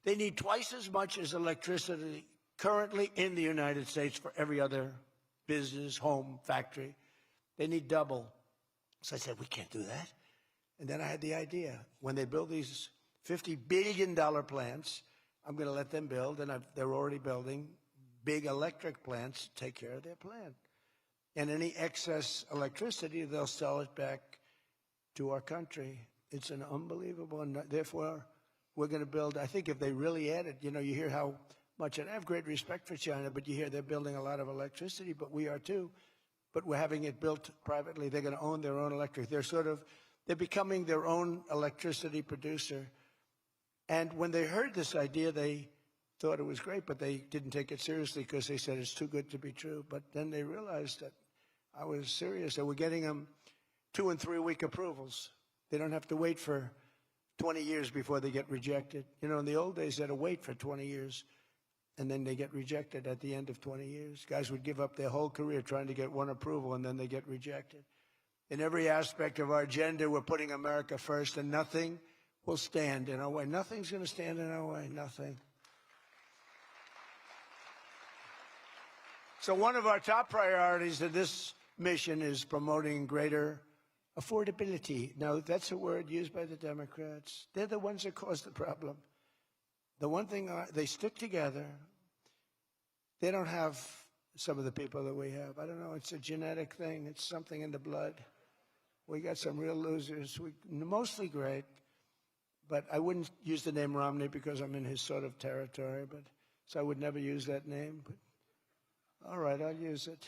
They need twice as much as electricity currently in the United States for every other business, home, factory. They need double. So I said, we can't do that. And then I had the idea. When they build these $50 billion plants, I'm going to let them build, and they're already building big electric plants to take care of their plant. And any excess electricity, they'll sell it back to our country. It's an unbelievable, and therefore we're going to build, I think if they really added, you hear how much, and I have great respect for China, but you hear they're building a lot of electricity, but we are too. But we're having it built privately. They're going to own their own electric. They're becoming their own electricity producer. And when they heard this idea, they thought it was great, but they didn't take it seriously because they said it's too good to be true. But then they realized that I was serious. So we're getting them 2- and 3-week approvals. They don't have to wait for 20 years before they get rejected. In the old days, they had to wait for 20 years, and then they get rejected at the end of 20 years. Guys would give up their whole career trying to get one approval, and then they get rejected. In every aspect of our agenda, we're putting America first, and nothing will stand in our way. Nothing's going to stand in our way, nothing. So one of our top priorities of this mission is promoting greater affordability. Now, that's a word used by the Democrats. They're the ones that cause the problem. The one thing, they stick together. They don't have some of the people that we have. I don't know, it's a genetic thing. It's something in the blood. We got some real losers, mostly great. But I wouldn't use the name Romney because I'm in his sort of territory, so I would never use that name. But all right, I'll use it.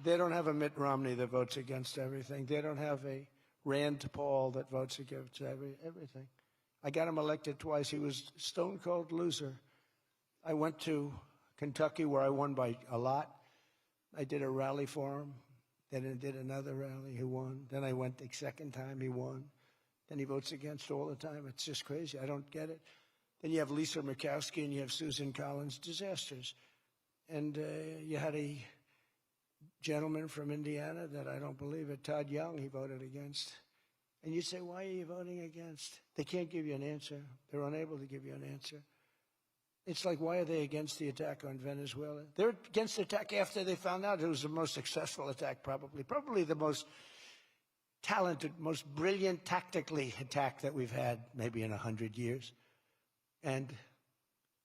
They don't have a Mitt Romney that votes against everything. They don't have a Rand Paul that votes against everything. I got him elected twice. He was a stone-cold loser. I went to Kentucky where I won by a lot. I did a rally for him. Then I did another rally. He won. Then I went the second time. He won. Then he votes against all the time. It's just crazy. I don't get it. Then you have Lisa Murkowski and you have Susan Collins. Disasters. And you had a gentleman from Indiana that I don't believe it, Todd Young, he voted against. And you say, why are you voting against? They can't give you an answer. They're unable to give you an answer. It's like, why are they against the attack on Venezuela? They're against the attack after they found out it was the most successful attack, probably the most talented, most brilliant tactically attack that we've had maybe in 100 years. And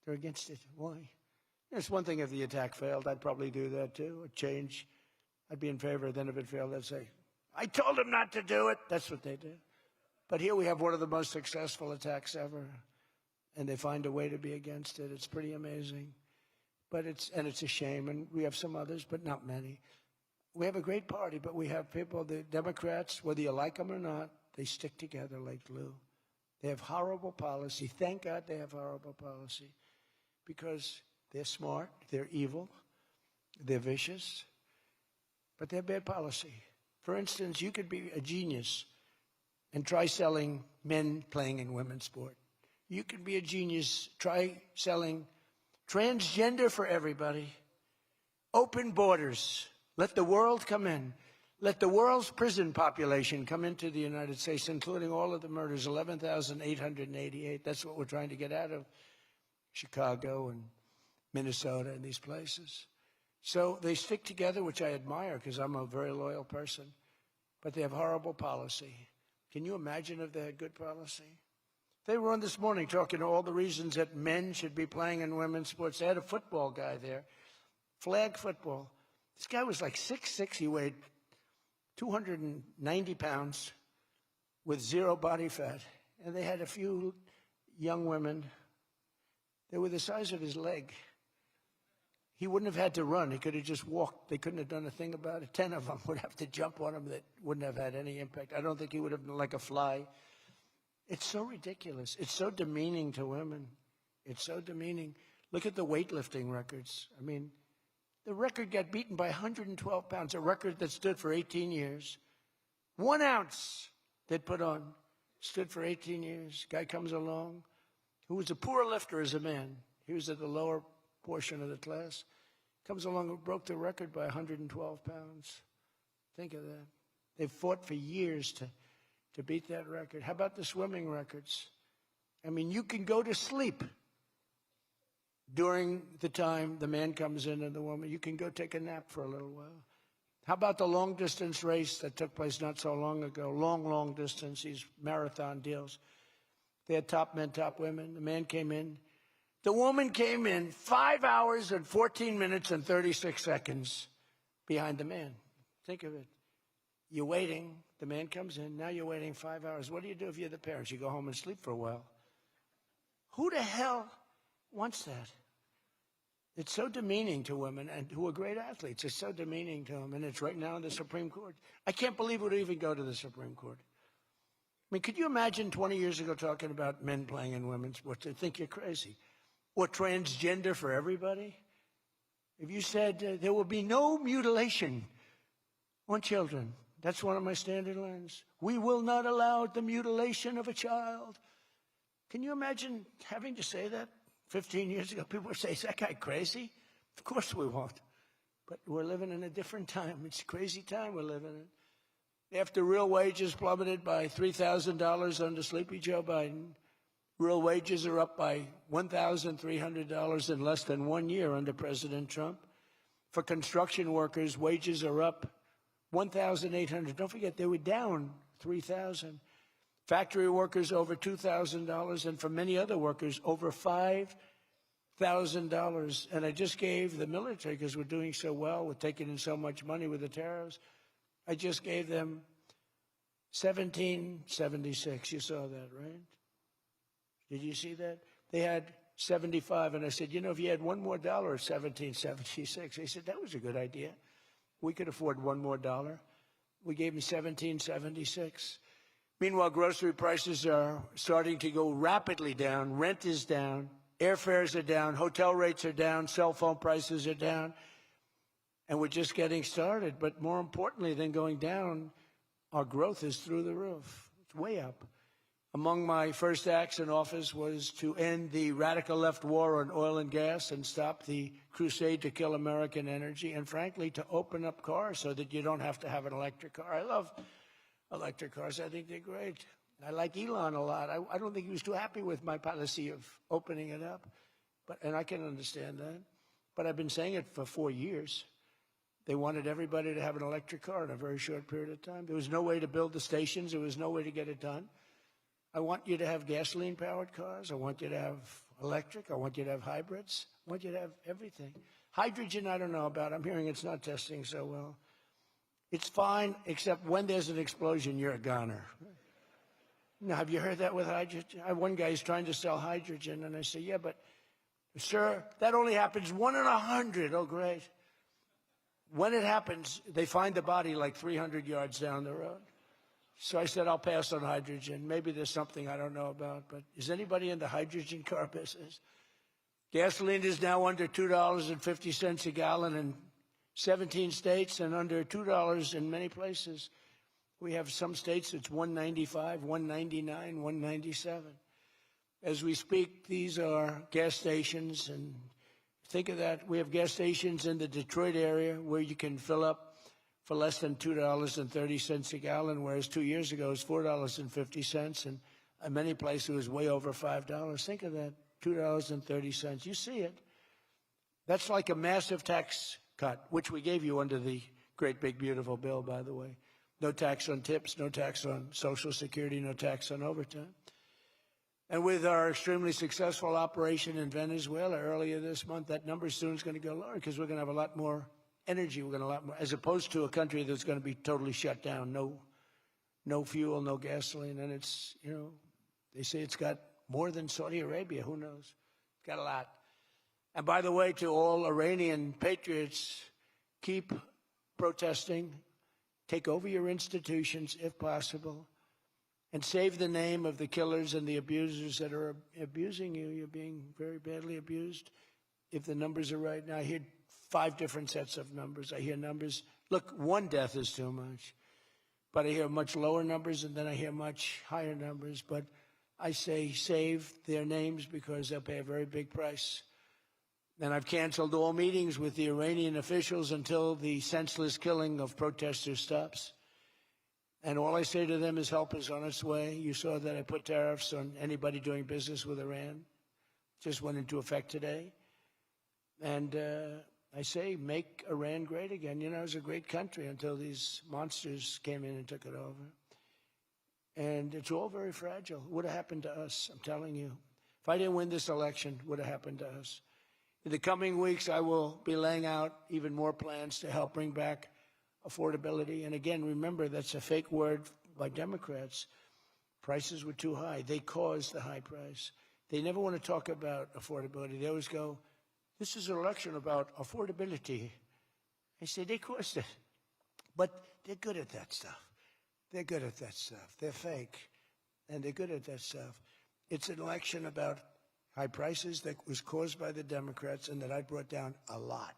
they're against it. Why? It's one thing if the attack failed. I'd probably do that too, a change. I'd be in favor. Then if it failed, I'd say, I told them not to do it. That's what they do. But here we have one of the most successful attacks ever, and they find a way to be against it. It's pretty amazing. But it's a shame, and we have some others, but not many. We have a great party, but we have people, the Democrats, whether you like them or not, they stick together like glue. They have horrible policy. Thank God they have horrible policy, because they're smart, they're evil, they're vicious, but they're bad policy. For instance, you could be a genius and try selling men playing in women's sport. You could be a genius, try selling transgender for everybody, open borders, let the world come in, let the world's prison population come into the United States, including all of the murders, 11,888. That's what we're trying to get out of Chicago and Minnesota and these places. So they stick together, which I admire because I'm a very loyal person, but they have horrible policy. Can you imagine if they had good policy? They were on this morning talking to all the reasons that men should be playing in women's sports. They had a football guy there, flag football. This guy was like 6'6", he weighed 290 pounds with zero body fat. And they had a few young women. They were the size of his leg. He wouldn't have had to run. He could have just walked. They couldn't have done a thing about it. 10 of them would have to jump on him that wouldn't have had any impact. I don't think he would have been like a fly. It's so ridiculous. It's so demeaning to women. It's so demeaning. Look at the weightlifting records. I mean, the record got beaten by 112 pounds, a record that stood for 18 years. 1 ounce they'd put on stood for 18 years. Guy comes along who was a poor lifter as a man. He was at the lower portion of the class. Comes along and broke the record by 112 pounds. Think of that. They've fought for years to beat that record. How about the swimming records? I mean, you can go to sleep during the time the man comes in and the woman. You can go take a nap for a little while. How about the long-distance race that took place not so long ago? Long distance, these marathon deals. They had top men, top women. The man came in. The woman came in 5 hours and 14 minutes and 36 seconds behind the man. Think of it. You're waiting. The man comes in. Now you're waiting 5 hours. What do you do if you're the parents? You go home and sleep for a while. Who the hell wants that? It's so demeaning to women, and who are great athletes. It's so demeaning to them, and it's right now in the Supreme Court. I can't believe it would even go to the Supreme Court. I mean, could you imagine 20 years ago talking about men playing in women's sports? They think you're crazy. Or transgender for everybody? If you said there will be no mutilation on children, that's one of my standard lines. We will not allow the mutilation of a child. Can you imagine having to say that 15 years ago? People would say, is that guy crazy? Of course we won't. But we're living in a different time. It's a crazy time we're living in. After real wages plummeted by $3,000 under Sleepy Joe Biden, real wages are up by $1,300 in less than 1 year under President Trump. For construction workers, wages are up $1,800. Don't forget, they were down $3,000. Factory workers over $2,000, and for many other workers, over $5,000. And I just gave the military, because we're doing so well with taking in so much money with the tariffs, I just gave them $1,776. You saw that, right? Did you see that? They had 75, and I said, you know, if you had one more dollar, it's 1776. They said, that was a good idea. We could afford one more dollar. We gave them 1776. Meanwhile, grocery prices are starting to go rapidly down. Rent is down. Airfares are down. Hotel rates are down. Cell phone prices are down. And we're just getting started. But more importantly than going down, our growth is through the roof. It's way up. Among my first acts in office was to end the radical left war on oil and gas and stop the crusade to kill American energy, and frankly, to open up cars so that you don't have to have an electric car. I love electric cars. I think they're great. I like Elon a lot. I don't think he was too happy with my policy of opening it up, and I can understand that. But I've been saying it for 4 years. They wanted everybody to have an electric car in a very short period of time. There was no way to build the stations. There was no way to get it done. I want you to have gasoline-powered cars. I want you to have electric. I want you to have hybrids. I want you to have everything. Hydrogen, I don't know about. I'm hearing it's not testing so well. It's fine, except when there's an explosion, you're a goner. Now, have you heard that with hydrogen? One guy is trying to sell hydrogen, and I say, yeah, but, sir, that only happens 1 in 100. Oh, great. When it happens, they find the body like 300 yards down the road. So I said, I'll pass on hydrogen. Maybe there's something I don't know about, but is anybody in the hydrogen car business? Gasoline is now under $2.50 a gallon in 17 states and under $2 in many places. We have some states it's $1.95, $1.99, $1.97. As we speak, these are gas stations, and think of that. We have gas stations in the Detroit area where you can fill up for less than $2.30 a gallon, whereas 2 years ago it was $4.50, and in many places it was way over $5. Think of that, $2.30. You see it. That's like a massive tax cut, which we gave you under the great big beautiful bill, by the way. No tax on tips, no tax on Social Security, no tax on overtime. And with our extremely successful operation in Venezuela earlier this month, that number soon is going to go lower because we're going to have a lot more energy. We're going to have a lot more, as opposed to a country that's going to be totally shut down. No fuel, no gasoline. And it's, you know, they say it's got more than Saudi Arabia. Who knows? It's got a lot. And by the way, to all Iranian patriots, keep protesting. Take over your institutions if possible. And save the name of the killers and the abusers that are abusing you. You're being very badly abused. If the numbers are right now, I hear 5 different sets of numbers. I hear numbers. Look, 1 death is too much. But I hear much lower numbers, and then I hear much higher numbers. But I say save their names because they'll pay a very big price. And I've canceled all meetings with the Iranian officials until the senseless killing of protesters stops. And all I say to them is help is on its way. You saw that I put tariffs on anybody doing business with Iran. Just went into effect today. And I say, make Iran great again. You know, it was a great country until these monsters came in and took it over. And it's all very fragile. What would have happened to us? I'm telling you. If I didn't win this election, what would have happened to us? In the coming weeks, I will be laying out even more plans to help bring back affordability. And again, remember, that's a fake word by Democrats. Prices were too high. They caused the high price. They never want to talk about affordability. They always go, this is an election about affordability. I say, they caused it. But they're good at that stuff. They're good at that stuff. They're fake, and they're good at that stuff. It's an election about high prices that was caused by the Democrats and that I brought down a lot.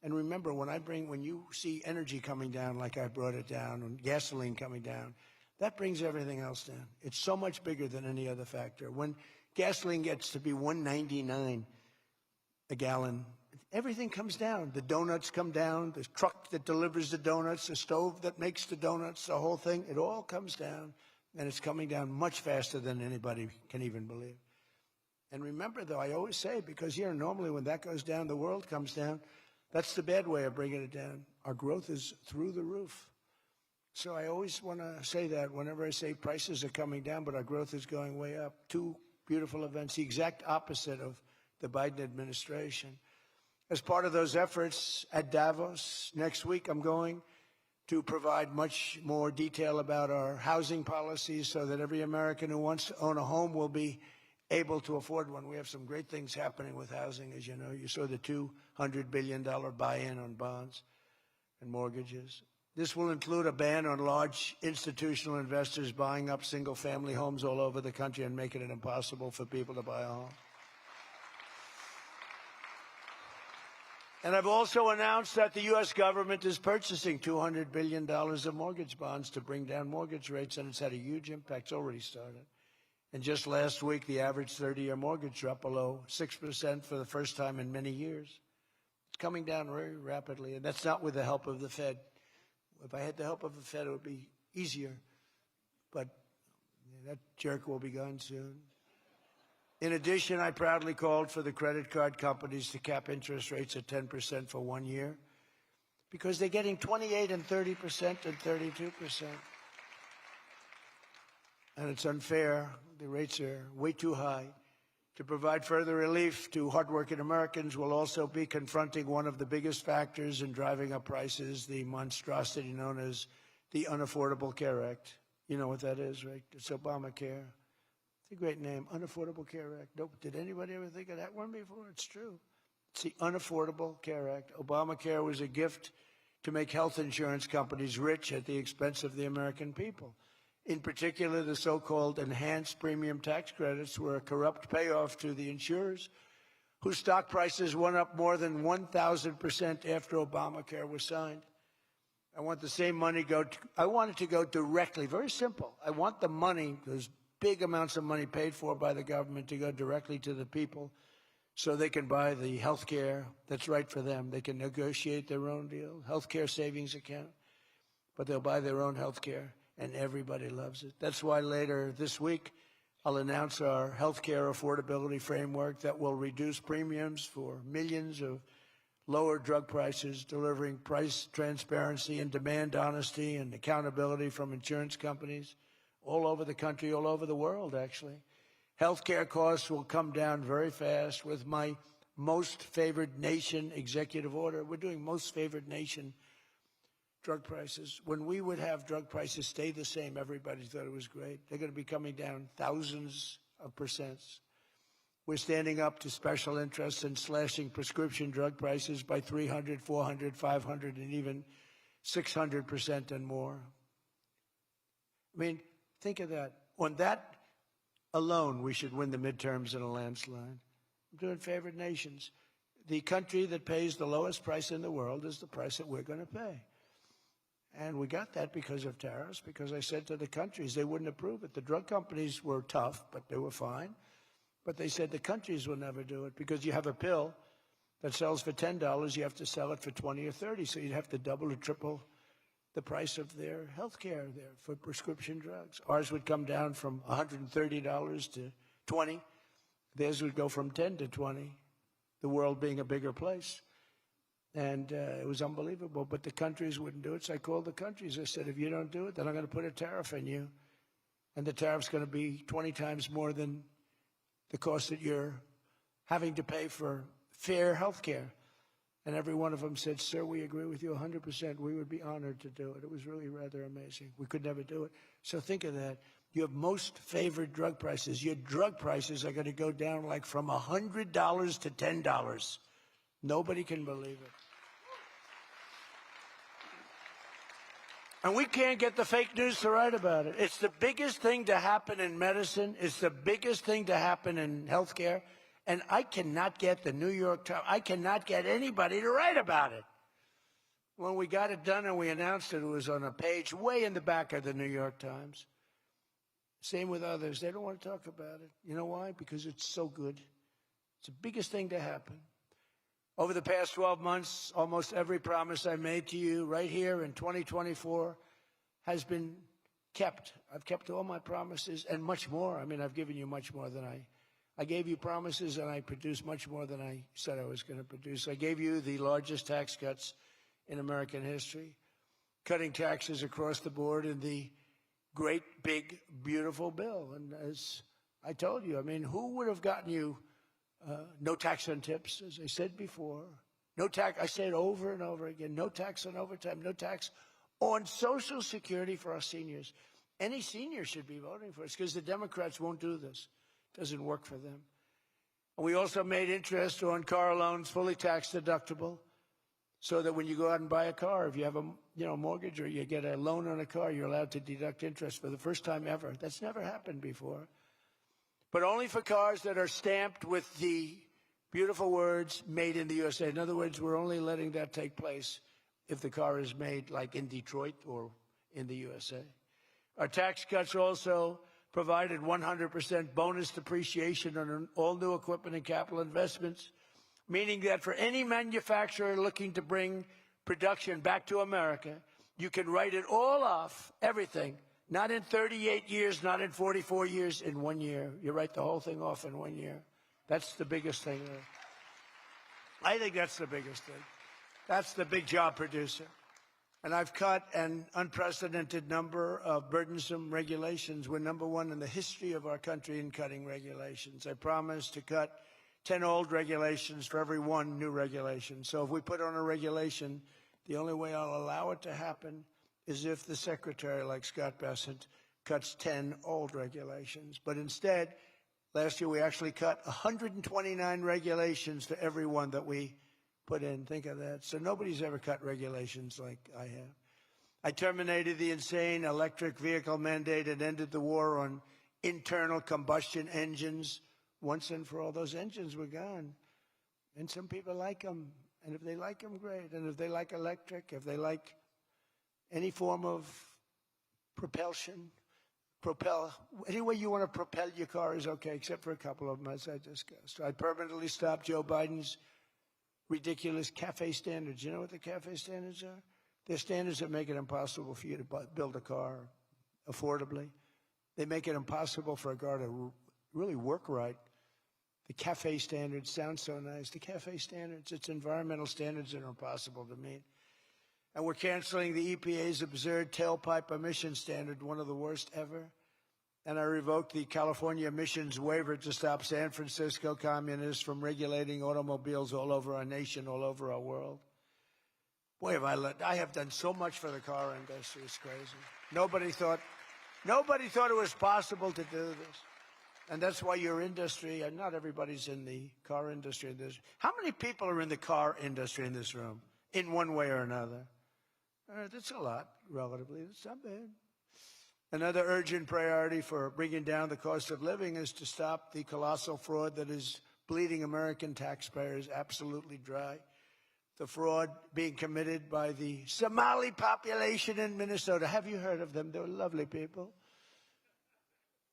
And remember, when you see energy coming down like I brought it down, and gasoline coming down, that brings everything else down. It's so much bigger than any other factor. When gasoline gets to be $1.99 a gallon, everything comes down. The donuts come down, the truck that delivers the donuts, the stove that makes the donuts, the whole thing, it all comes down, and it's coming down much faster than anybody can even believe. And remember, though, I always say, because here normally when that goes down, the world comes down. That's the bad way of bringing it down. Our growth is through the roof. So I always want to say that whenever I say prices are coming down, but our growth is going way up. Two beautiful events, the exact opposite of the Biden administration. As part of those efforts at Davos next week, I'm going to provide much more detail about our housing policies so that every American who wants to own a home will be able to afford one. We have some great things happening with housing, as you know. You saw the $200 billion buy-in on bonds and mortgages. This will include a ban on large institutional investors buying up single-family homes all over the country and making it impossible for people to buy a home. And I've also announced that the U.S. government is purchasing $200 billion of mortgage bonds to bring down mortgage rates, and it's had a huge impact. It's already started. And just last week, the average 30-year mortgage dropped below 6% for the first time in many years. It's coming down very rapidly, and that's not with the help of the Fed. If I had the help of the Fed, it would be easier. But that jerk will be gone soon. In addition, I proudly called for the credit card companies to cap interest rates at 10% for 1 year because they're getting 28 and 30% and 32%. And it's unfair. The rates are way too high. To provide further relief to hardworking Americans, we'll also be confronting one of the biggest factors in driving up prices, the monstrosity known as the Unaffordable Care Act. You know what that is, right? It's Obamacare. It's a great name, Unaffordable Care Act. Nope. Did anybody ever think of that one before? It's true. It's the Unaffordable Care Act. Obamacare was a gift to make health insurance companies rich at the expense of the American people. In particular, the so-called enhanced premium tax credits were a corrupt payoff to the insurers, whose stock prices went up more than 1,000% after Obamacare was signed. I want the same money I want it to go directly, very simple. I want the money, those big amounts of money paid for by the government, to go directly to the people so they can buy the health care that's right for them. They can negotiate their own deal, health care savings account, but they'll buy their own health care. And everybody loves it. That's why later this week, I'll announce our healthcare affordability framework that will reduce premiums for millions of lower drug prices, delivering price transparency and demand honesty and accountability from insurance companies all over the country, all over the world, actually. Healthcare costs will come down very fast with my most favored nation executive order. We're doing most favored nation drug prices. When we would have drug prices stay the same, everybody thought it was great. They're going to be coming down thousands of percents. We're standing up to special interests and slashing prescription drug prices by 300, 400, 500, and even 600% and more. I mean, think of that. On that alone, we should win the midterms in a landslide. I'm doing favored nations. The country that pays the lowest price in the world is the price that we're going to pay. And we got that because of tariffs, because I said to the countries they wouldn't approve it. The drug companies were tough, but they were fine. But they said the countries will never do it because you have a pill that sells for $10, you have to sell it for $20 or $30, so you'd have to double or triple the price of their health care there for prescription drugs. Ours would come down from $130 to $20. Theirs would go from 10 to 20, the world being a bigger place. And it was unbelievable, but the countries wouldn't do it. So I called the countries. I said, if you don't do it, then I'm going to put a tariff on you. And the tariff's going to be 20 times more than the cost that you're having to pay for fair health care. And every one of them said, sir, we agree with you 100%. We would be honored to do it. It was really rather amazing. We could never do it. So think of that. You have most favored drug prices. Your drug prices are going to go down like from $100 to $10. Nobody can believe it. And we can't get the fake news to write about it. It's the biggest thing to happen in medicine. It's the biggest thing to happen in healthcare. And I cannot get the New York Times, I cannot get anybody to write about it. When we got it done and we announced it, it was on a page way in the back of the New York Times. Same with others. They don't want to talk about it. You know why? Because it's so good. It's the biggest thing to happen. Over the past 12 months, almost every promise I made to you right here in 2024 has been kept. I've kept all my promises and much more. I mean, I've given you much more than I gave you promises, and I produced much more than I said I was going to produce. I gave you the largest tax cuts in American history, cutting taxes across the board in the great, big, beautiful bill. And as I told you, I mean, who would have gotten you no tax on tips, as I said before, no tax, I say it over and over again, no tax on overtime, no tax on Social Security for our seniors. Any senior should be voting for us because the Democrats won't do this. It doesn't work for them. And we also made interest on car loans fully tax deductible so that when you go out and buy a car, if you have a mortgage or you get a loan on a car, you're allowed to deduct interest for the first time ever. That's never happened before. But only for cars that are stamped with the beautiful words, made in the USA. In other words, we're only letting that take place if the car is made like in Detroit or in the USA. Our tax cuts also provided 100% bonus depreciation on all new equipment and capital investments, meaning that for any manufacturer looking to bring production back to America, you can write it all off, everything, not in 38 years, not in 44 years, in 1 year. You write the whole thing off in 1 year. That's the biggest thing. I think that's the biggest thing. That's the big job producer. And I've cut an unprecedented number of burdensome regulations. We're number one in the history of our country in cutting regulations. I promised to cut 10 old regulations for every one new regulation. So if we put on a regulation, the only way I'll allow it to happen is if the secretary, like Scott Bessent, cuts 10 old regulations. But instead, last year we actually cut 129 regulations for every one that we put in. Think of that. So nobody's ever cut regulations like I have. I terminated the insane electric vehicle mandate and ended the war on internal combustion engines. Once and for all, those engines were gone. And some people like them. And if they like them, great. And if they like electric, if they like any form of propulsion, any way you want to propel your car is okay, except for a couple of them, as I discussed. I permanently stopped Joe Biden's ridiculous CAFE standards. You know what the CAFE standards are? They're standards that make it impossible for you to build a car affordably. They make it impossible for a car to really work right. The CAFE standards sound so nice. The CAFE standards, it's environmental standards that are impossible to meet. And we're canceling the EPA's absurd tailpipe emission standard, one of the worst ever. And I revoked the California emissions waiver to stop San Francisco communists from regulating automobiles all over our nation, all over our world. Boy, I have done so much for the car industry. It's crazy. Nobody thought it was possible to do this. And that's why your industry, and not everybody's in the car industry. How many people are in the car industry in this room, in one way or another? That's a lot, relatively. It's not bad. Another urgent priority for bringing down the cost of living is to stop the colossal fraud that is bleeding American taxpayers absolutely dry. The fraud being committed by the Somali population in Minnesota. Have you heard of them? They're lovely people.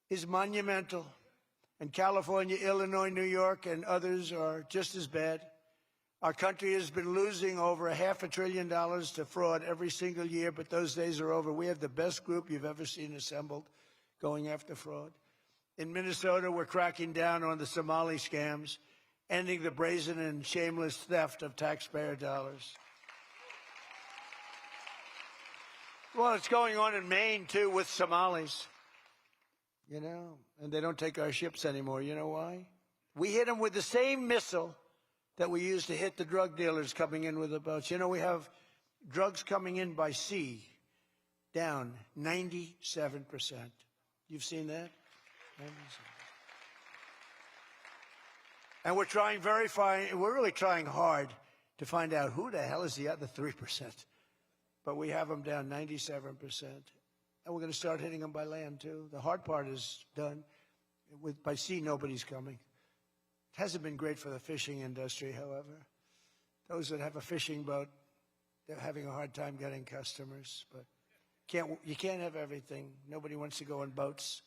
Is monumental. And California, Illinois, New York, and others are just as bad. Our country has been losing over $500 billion to fraud every single year, but those days are over. We have the best group you've ever seen assembled going after fraud. In Minnesota, we're cracking down on the Somali scams, ending the brazen and shameless theft of taxpayer dollars. Well, it's going on in Maine, too, with Somalis. You know, and they don't take our ships anymore. You know why? We hit them with the same missile that we used to hit the drug dealers coming in with the boats. You know, we have drugs coming in by sea down 97%. You've seen that? 97%. And we're trying we're really trying hard to find out who the hell is the other 3%. But we have them down 97%. And we're going to start hitting them by land, too. The hard part is done. By sea, nobody's coming. It hasn't been great for the fishing industry, however. Those that have a fishing boat, they're having a hard time getting customers. But you can't have everything. Nobody wants to go on boats.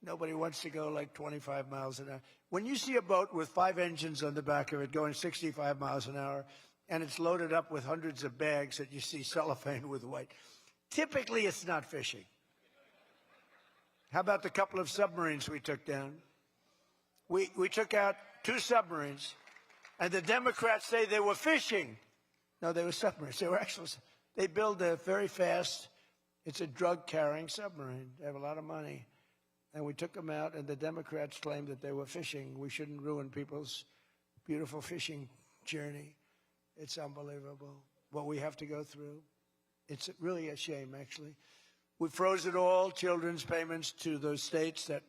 Nobody wants to go like 25 miles an hour. When you see a boat with 5 engines on the back of it going 65 miles an hour, and it's loaded up with hundreds of bags that you see cellophane with white, typically it's not fishing. How about the couple of submarines we took down? We took out 2 submarines, and the Democrats say they were fishing. No, they were submarines. They build a very fast, it's a drug-carrying submarine. They have a lot of money. And we took them out, and the Democrats claimed that they were fishing. We shouldn't ruin people's beautiful fishing journey. It's unbelievable what we have to go through. It's really a shame, actually. We froze it all, children's payments to those states that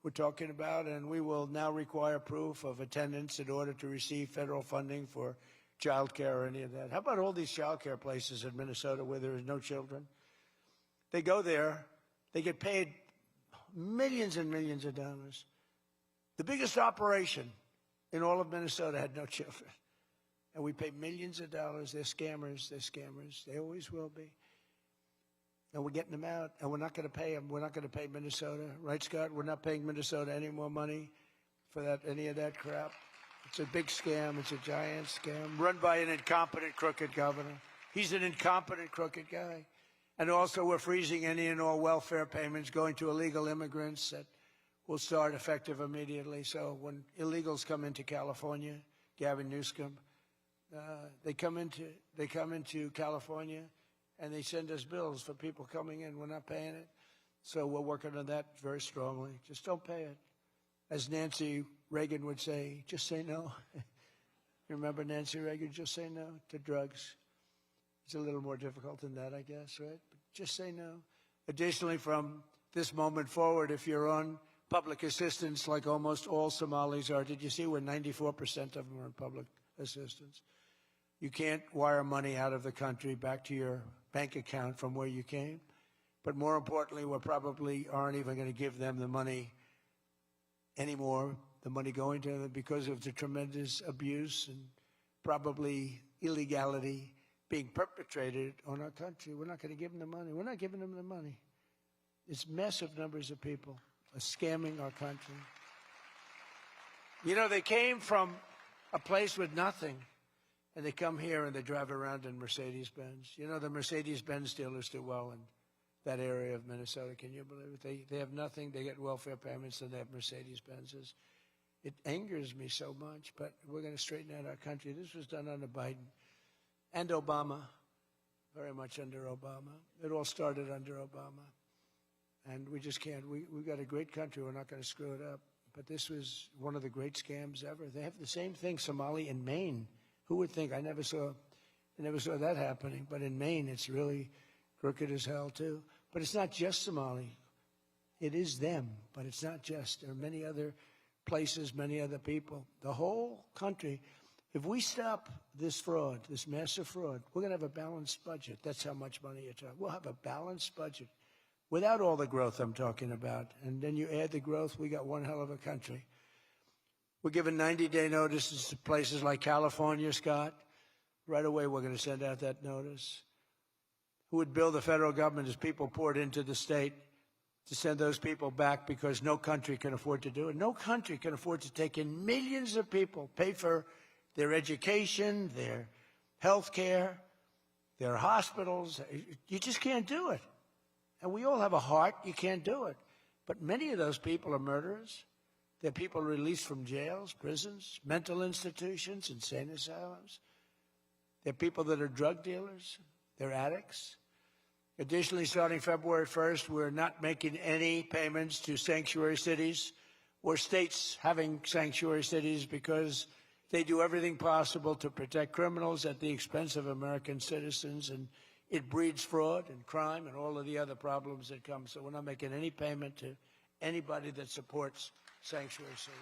we're talking about, and we will now require proof of attendance in order to receive federal funding for child care or any of that. How about all these child care places in Minnesota where there is no children? They go there, they get paid millions and millions of dollars. The biggest operation in all of Minnesota had no children. And we pay millions of dollars. They're scammers. They're scammers. They always will be. And we're getting them out, and we're not going to pay them. We're not going to pay Minnesota. Right, Scott? We're not paying Minnesota any more money for any of that crap. It's a big scam. It's a giant scam run by an incompetent, crooked governor. He's an incompetent, crooked guy. And also, we're freezing any and all welfare payments going to illegal immigrants that will start effective immediately. So when illegals come into California, Gavin Newsom, they come into California, and they send us bills for people coming in. We're not paying it. So we're working on that very strongly. Just don't pay it. As Nancy Reagan would say, just say no. You remember Nancy Reagan? Just say no to drugs. It's a little more difficult than that, I guess, right? But just say no. Additionally, from this moment forward, if you're on public assistance, like almost all Somalis are, did you see where 94% of them are on public assistance? You can't wire money out of the country back to your bank account from where you came. But more importantly, we probably aren't even going to give them the money anymore, the money going to them, because of the tremendous abuse and probably illegality being perpetrated on our country. We're not going to give them the money. We're not giving them the money. It's massive numbers of people are scamming our country. You know, they came from a place with nothing, and they come here and they drive around in Mercedes-Benz. You know, the Mercedes-Benz dealers do well in that area of Minnesota. Can you believe it? They have nothing. They get welfare payments, and they have Mercedes-Benzes. It angers me so much, but we're going to straighten out our country. This was done under Biden and Obama, very much under Obama. It all started under Obama. And we just can't. We've got a great country. We're not going to screw it up. But this was one of the great scams ever. They have the same thing, Somali in Maine. Who would think? I never saw that happening. But in Maine, it's really crooked as hell, too. But it's not just Somali. It is them, but it's not just. There are many other places, many other people. The whole country, if we stop this fraud, this massive fraud, we're going to have a balanced budget. That's how much money you're talking. We'll have a balanced budget without all the growth I'm talking about. And then you add the growth, we got one hell of a country. We're giving 90-day notices to places like California, Scott. Right away, we're going to send out that notice. Who would bill the federal government as people poured into the state to send those people back, because no country can afford to do it. No country can afford to take in millions of people, pay for their education, their health care, their hospitals. You just can't do it. And we all have a heart. You can't do it. But many of those people are murderers. They're people released from jails, prisons, mental institutions, insane asylums. They're people that are drug dealers. They're addicts. Additionally, starting February 1st, we're not making any payments to sanctuary cities or states having sanctuary cities because they do everything possible to protect criminals at the expense of American citizens, and it breeds fraud and crime and all of the other problems that come. So we're not making any payment to anybody that supports sanctuary cities.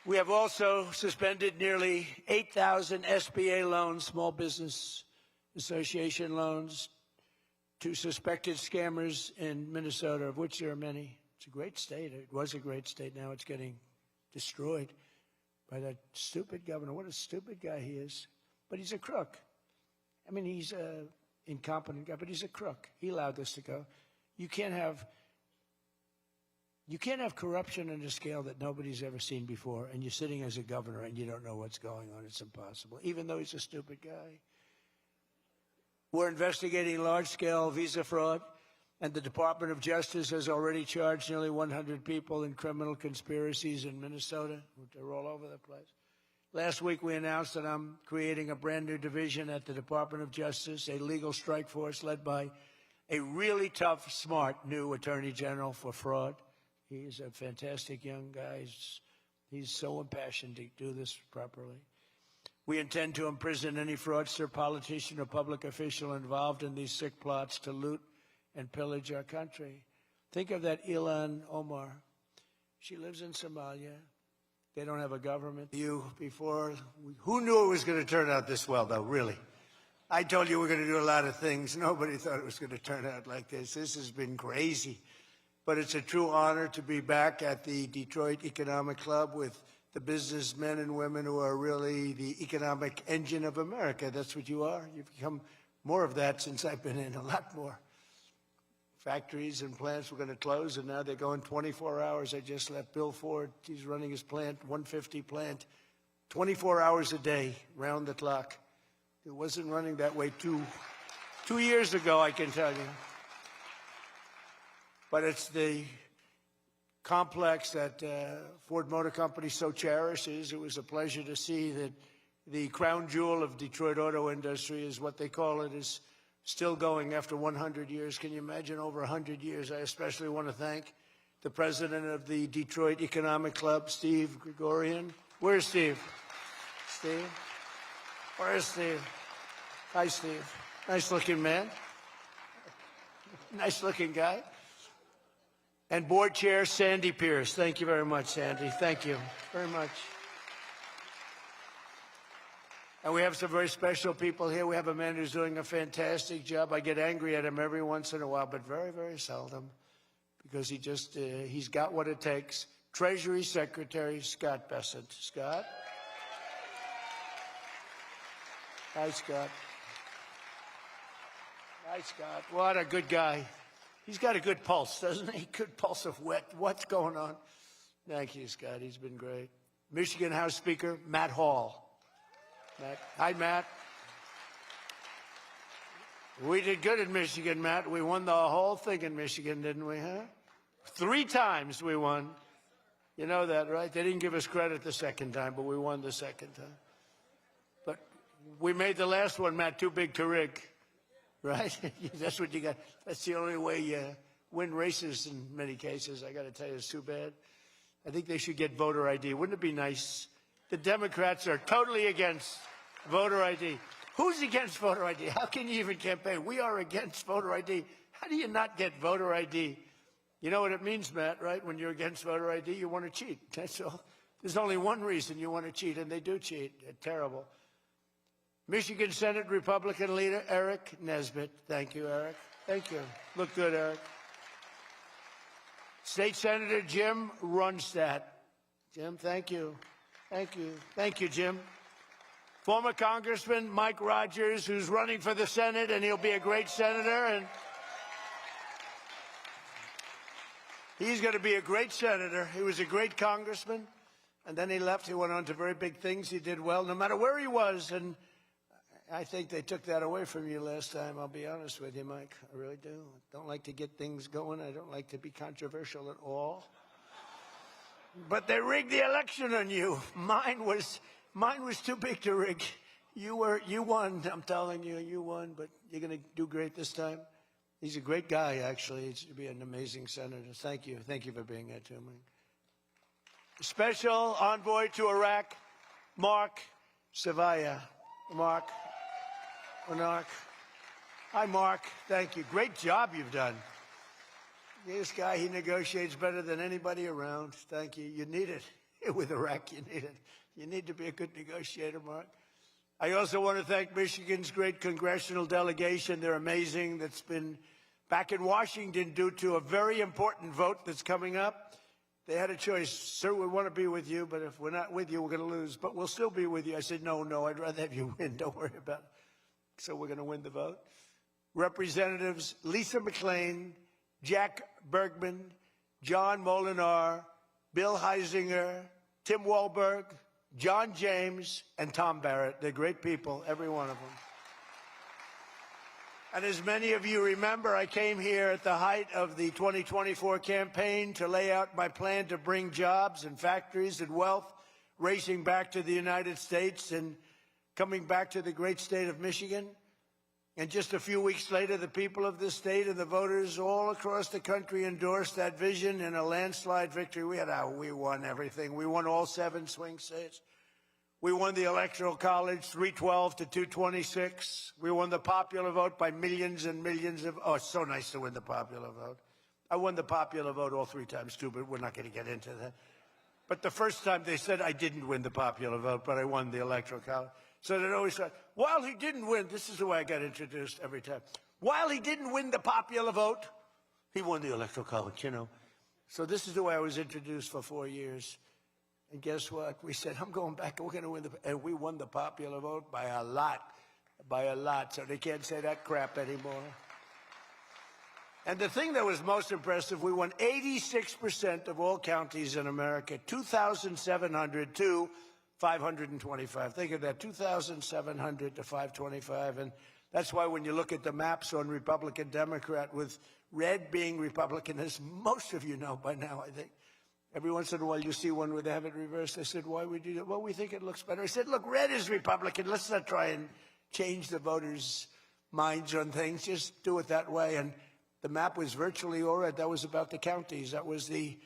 We have also suspended nearly 8,000 SBA loans, Small Business Association loans, to suspected scammers in Minnesota, of which there are many. It's a great state. It was a great state. Now it's getting destroyed by that stupid governor. What a stupid guy he is. But he's a crook. I mean, he's an incompetent guy, but he's a crook. He allowed this to go. You can't have corruption on a scale that nobody's ever seen before, and you're sitting as a governor and you don't know what's going on. It's impossible, even though he's a stupid guy. We're investigating large-scale visa fraud, and the Department of Justice has already charged nearly 100 people in criminal conspiracies in Minnesota. They're all over the place. Last week, we announced that I'm creating a brand-new division at the Department of Justice, a legal strike force led by a really tough, smart new Attorney General for fraud. He's a fantastic young guy. He's so impassioned to do this properly. We intend to imprison any fraudster, politician, or public official involved in these sick plots to loot and pillage our country. Think of that Ilan Omar. She lives in Somalia. They don't have a government. Who knew it was going to turn out this well, though, really? I told you we're going to do a lot of things. Nobody thought it was going to turn out like this. This has been crazy. But it's a true honor to be back at the Detroit Economic Club with the businessmen and women who are really the economic engine of America. That's what you are. You've become more of that since I've been in, a lot more. Factories and plants were going to close, and now they're going 24 hours. I just left Bill Ford. He's running his plant, 150 plant, 24 hours a day, round the clock. It wasn't running that way two years ago, I can tell you. But it's the complex that Ford Motor Company so cherishes. It was a pleasure to see that the crown jewel of Detroit auto industry, is what they call it, is still going after 100 years. Can you imagine over 100 years? I especially want to thank the president of the Detroit Economic Club, Steve Gregorian. Where's Steve? Steve? Where's Steve? Hi, Steve. Nice-looking man. Nice-looking guy. And board chair Sandy Pierce. Thank you very much, Sandy. Thank you very much. And we have some very special people here. We have a man who's doing a fantastic job. I get angry at him every once in a while, but very, very seldom, because he's got what it takes. Treasury Secretary Scott Bessent. Scott? Hi, Scott. Hi, Scott. What a good guy. He's got a good pulse, doesn't he? Good pulse of what's going on. Thank you, Scott. He's been great. Michigan House Speaker Matt Hall. Matt. Hi, Matt. We did good in Michigan, Matt. We won the whole thing in Michigan, didn't we, huh? 3 times we won. You know that, right? They didn't give us credit the second time, but we won the second time. But we made the last one, Matt, too big to rig. Right? That's what you got. That's the only way you win races in many cases. I got to tell you, it's too bad. I think they should get voter ID. Wouldn't it be nice? The Democrats are totally against voter ID. Who's against voter ID? How can you even campaign? We are against voter ID. How do you not get voter ID? You know what it means, Matt, right? When you're against voter ID, you want to cheat. That's all. There's only one reason you want to cheat, and they do cheat. It's terrible. Michigan Senate Republican leader Eric Nesbitt. Thank you, Eric. Thank you. Look good, Eric. State Senator Jim Runstad. Jim, thank you. Thank you. Thank you, Jim. Former Congressman Mike Rogers, who's running for the Senate, and he'll be a great senator. He's going to be a great senator. He was a great congressman. And then he left. He went on to very big things. He did well no matter where he was. And I think they took that away from you last time. I'll be honest with you, Mike. I really do. I don't like to get things going. I don't like to be controversial at all. But they rigged the election on you. Mine was too big to rig. You won. I'm telling you, you won. But you're going to do great this time. He's a great guy, actually. He's going to be an amazing senator. Thank you. Thank you for being here, too, Mike. Special envoy to Iraq, Mark Savaya. Mark. Hi, Mark. Thank you. Great job you've done. This guy, he negotiates better than anybody around. Thank you. You need it. With Iraq, you need it. You need to be a good negotiator, Mark. I also want to thank Michigan's great congressional delegation. They're amazing. That's been back in Washington due to a very important vote that's coming up. They had a choice. Sir, we want to be with you, but if we're not with you, we're going to lose. But we'll still be with you. I said, no, I'd rather have you win. Don't worry about it. So we're going to win the vote. Representatives Lisa McClain, Jack Bergman, John Molinar, Bill Heisinger, Tim Walberg, John James, and Tom Barrett. They're great people, every one of them. And as many of you remember, I came here at the height of the 2024 campaign to lay out my plan to bring jobs and factories and wealth racing back to the United States and coming back to the great state of Michigan. And just a few weeks later, the people of this state and the voters all across the country endorsed that vision in a landslide victory. We won everything. We won all 7 swing states. We won the Electoral College, 312 to 226. We won the popular vote by millions and millions of... Oh, it's so nice to win the popular vote. I won the popular vote all 3 times, too, but we're not going to get into that. But the first time they said I didn't win the popular vote, but I won the Electoral College. So they'd always say, while he didn't win, this is the way I got introduced every time. While he didn't win the popular vote, he won the Electoral College, you know. So this is the way I was introduced for 4 years. And guess what? We said, I'm going back, and we're going to win and we won the popular vote by a lot. So they can't say that crap anymore. And the thing that was most impressive, we won 86% of all counties in America, 2,700 to 525. Think of that, 2,700 to 525. And that's why when you look at the maps on Republican, Democrat, with red being Republican, as most of you know by now, I think, every once in a while you see one where they have it reversed. I said, why would you do that? Well, we think it looks better. I said, look, red is Republican. Let's not try and change the voters' minds on things. Just do it that way. And the map was virtually all red. That was about the counties. That was the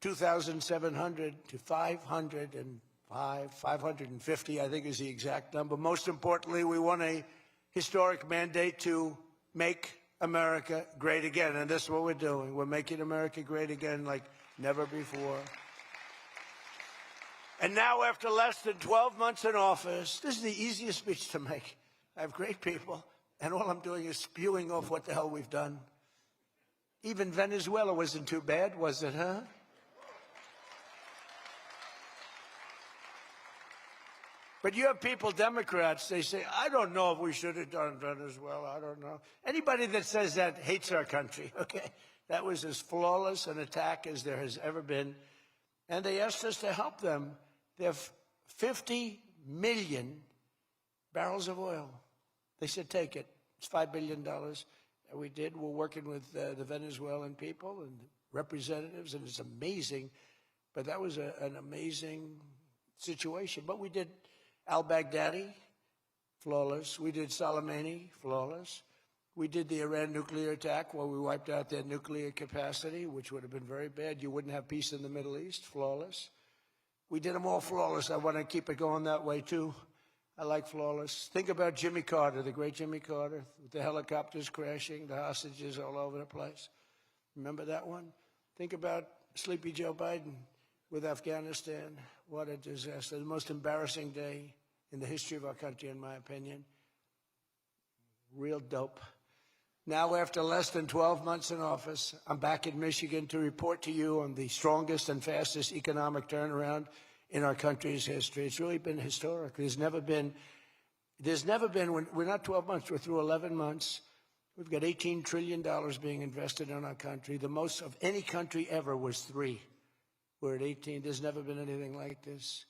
2,700 to 550, I think is the exact number. Most importantly, we won a historic mandate to make America great again. And that's what we're doing. We're making America great again like never before. And now, after less than 12 months in office, this is the easiest speech to make. I have great people, and all I'm doing is spewing off what the hell we've done. Even Venezuela wasn't too bad, was it, huh? But you have people, Democrats, they say, I don't know if we should have done Venezuela. I don't know. Anybody that says that hates our country, okay? That was as flawless an attack as there has ever been. And they asked us to help them. They have 50 million barrels of oil. They said, take it. It's $5 billion. And we did. We're working with the Venezuelan people and representatives, and it's amazing. But that was an amazing situation. But we did al-Baghdadi, flawless. We did Soleimani, flawless. We did the Iran nuclear attack where we wiped out their nuclear capacity, which would have been very bad. You wouldn't have peace in the Middle East, flawless. We did them all flawless. I want to keep it going that way, too. I like flawless. Think about Jimmy Carter, the great Jimmy Carter, with the helicopters crashing, the hostages all over the place. Remember that one? Think about Sleepy Joe Biden with Afghanistan. What a disaster. The most embarrassing day in the history of our country, in my opinion. Real dope. Now, after less than 12 months in office, I'm back in Michigan to report to you on the strongest and fastest economic turnaround in our country's history. It's really been historic. There's never been, when we're not 12 months, we're through 11 months. We've got $18 trillion being invested in our country. The most of any country ever was 3. We're at 18. There's never been anything like this.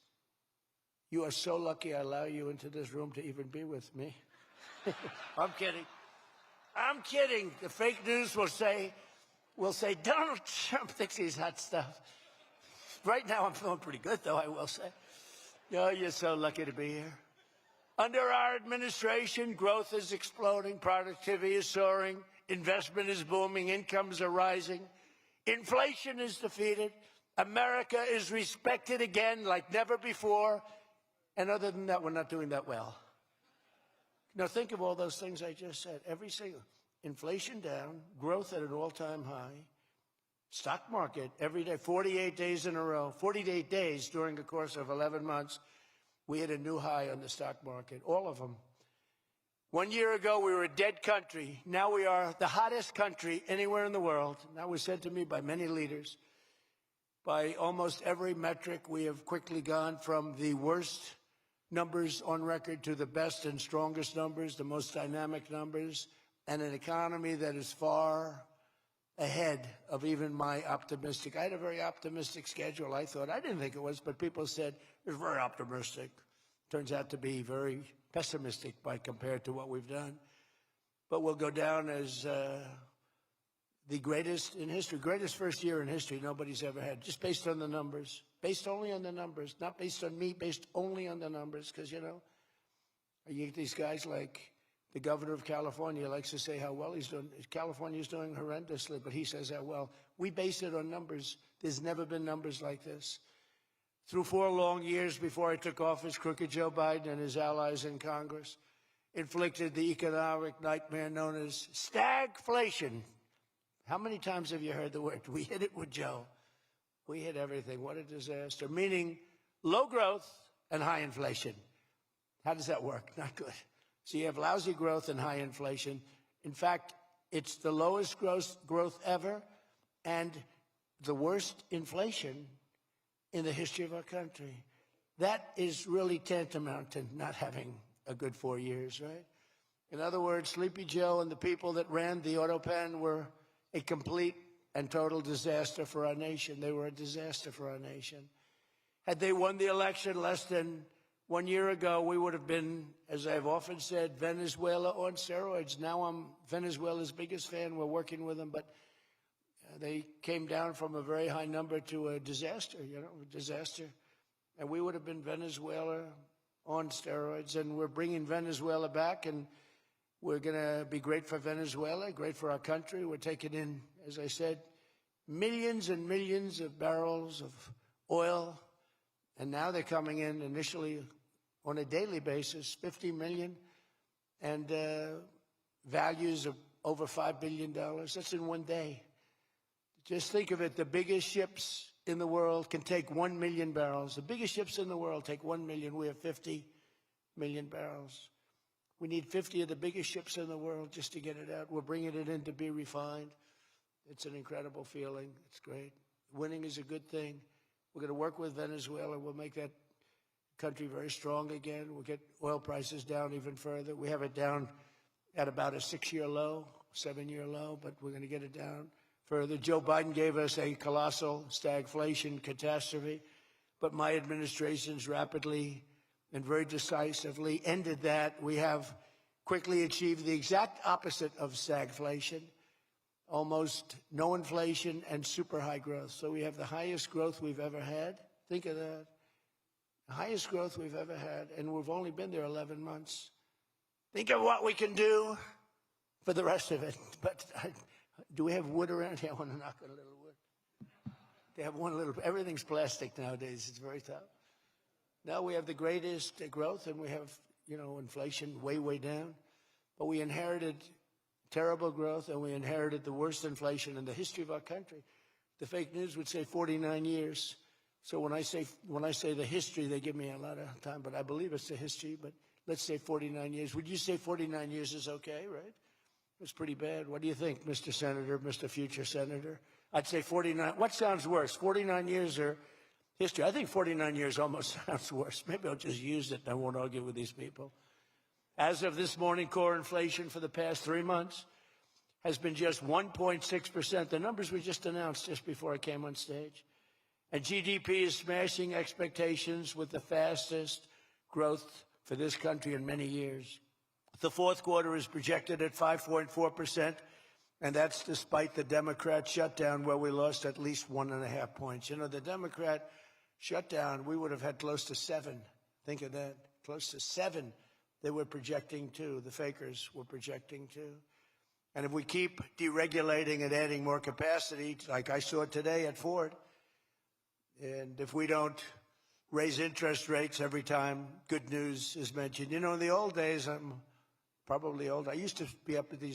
You are so lucky I allow you into this room to even be with me. I'm kidding. I'm kidding. The fake news will say Donald Trump thinks he's hot stuff. Right now I'm feeling pretty good, though, I will say. Oh, you're so lucky to be here. Under our administration, growth is exploding, productivity is soaring, investment is booming, incomes are rising, inflation is defeated, America is respected again like never before, and other than that, we're not doing that well. Now think of all those things I just said. Every single, inflation down, growth at an all-time high, stock market every day, 48 days in a row, 48 days during the course of 11 months, we hit a new high on the stock market, all of them. 1 year ago, we were a dead country. Now we are the hottest country anywhere in the world. That was said to me by many leaders. By almost every metric, we have quickly gone from the worst numbers on record to the best and strongest numbers, the most dynamic numbers, and an economy that is far ahead of even my optimistic. I had a very optimistic schedule, I thought. I didn't think it was, but people said it was very optimistic. Turns out to be very pessimistic compared to what we've done. But we'll go down as the greatest in history, greatest first year in history nobody's ever had, just based on the numbers, based only on the numbers, not based on me, based only on the numbers, because, you know, you get these guys like the governor of California likes to say how well he's doing. California's doing horrendously, but he says how well. We base it on numbers. There's never been numbers like this. Through 4 long years before I took office, crooked Joe Biden and his allies in Congress inflicted the economic nightmare known as stagflation. How many times have you heard the word? We hit it with Joe. We hit everything. What a disaster. Meaning low growth and high inflation. How does that work? Not good. So you have lousy growth and high inflation. In fact, it's the lowest growth ever and the worst inflation in the history of our country. That is really tantamount to not having a good 4 years, right? In other words, Sleepy Joe and the people that ran the auto pen were a complete and total disaster for our nation. They were a disaster for our nation. Had they won the election less than 1 year ago, we would have been, as I've often said, Venezuela on steroids. Now I'm Venezuela's biggest fan. We're working with them, but they came down from a very high number to a disaster, a disaster. And we would have been Venezuela on steroids, and we're bringing Venezuela back, and we're going to be great for Venezuela, great for our country. We're taking in, as I said, millions and millions of barrels of oil, and now they're coming in initially on a daily basis, 50 million, and values of over $5 billion. That's in 1 day. Just think of it, the biggest ships in the world can take 1 million barrels. The biggest ships in the world take 1 million. We have 50 million barrels. We need 50 of the biggest ships in the world just to get it out. We're bringing it in to be refined. It's an incredible feeling. It's great. Winning is a good thing. We're going to work with Venezuela. We'll make that country very strong again. We'll get oil prices down even further. We have it down at about a 6-year low, 7-year low, but we're going to get it down further. Joe Biden gave us a colossal stagflation catastrophe, but my administration's rapidly and very decisively ended that. We have quickly achieved the exact opposite of stagflation, almost no inflation and super high growth. So we have the highest growth we've ever had. Think of that. The highest growth we've ever had, and we've only been there 11 months. Think of what we can do for the rest of it. But do we have wood around here? I want to knock on a little wood. They have one little, everything's plastic nowadays. It's very tough. Now we have the greatest growth, and we have, inflation way, way down. But we inherited terrible growth, and we inherited the worst inflation in the history of our country. The fake news would say 49 years. So when I say the history, they give me a lot of time, but I believe it's the history. But let's say 49 years. Would you say 49 years is okay, right? It's pretty bad. What do you think, Mr. Senator, Mr. Future Senator? I'd say 49. What sounds worse, 49 years or history? I think 49 years almost sounds worse. Maybe I'll just use it and I won't argue with these people. As of this morning, core inflation for the past 3 months has been just 1.6%. The numbers we just announced just before I came on stage. And GDP is smashing expectations with the fastest growth for this country in many years. The fourth quarter is projected at 5.4%, and that's despite the Democrat shutdown where we lost at least 1.5 points. You know, the Democrat shutdown, we would have had close to 7. Think of that, close to 7 they were projecting to. The fakers were projecting to. And if we keep deregulating and adding more capacity, like I saw today at Ford, and if we don't raise interest rates every time good news is mentioned. You know, in the old days, I'm probably old, I used to be up at these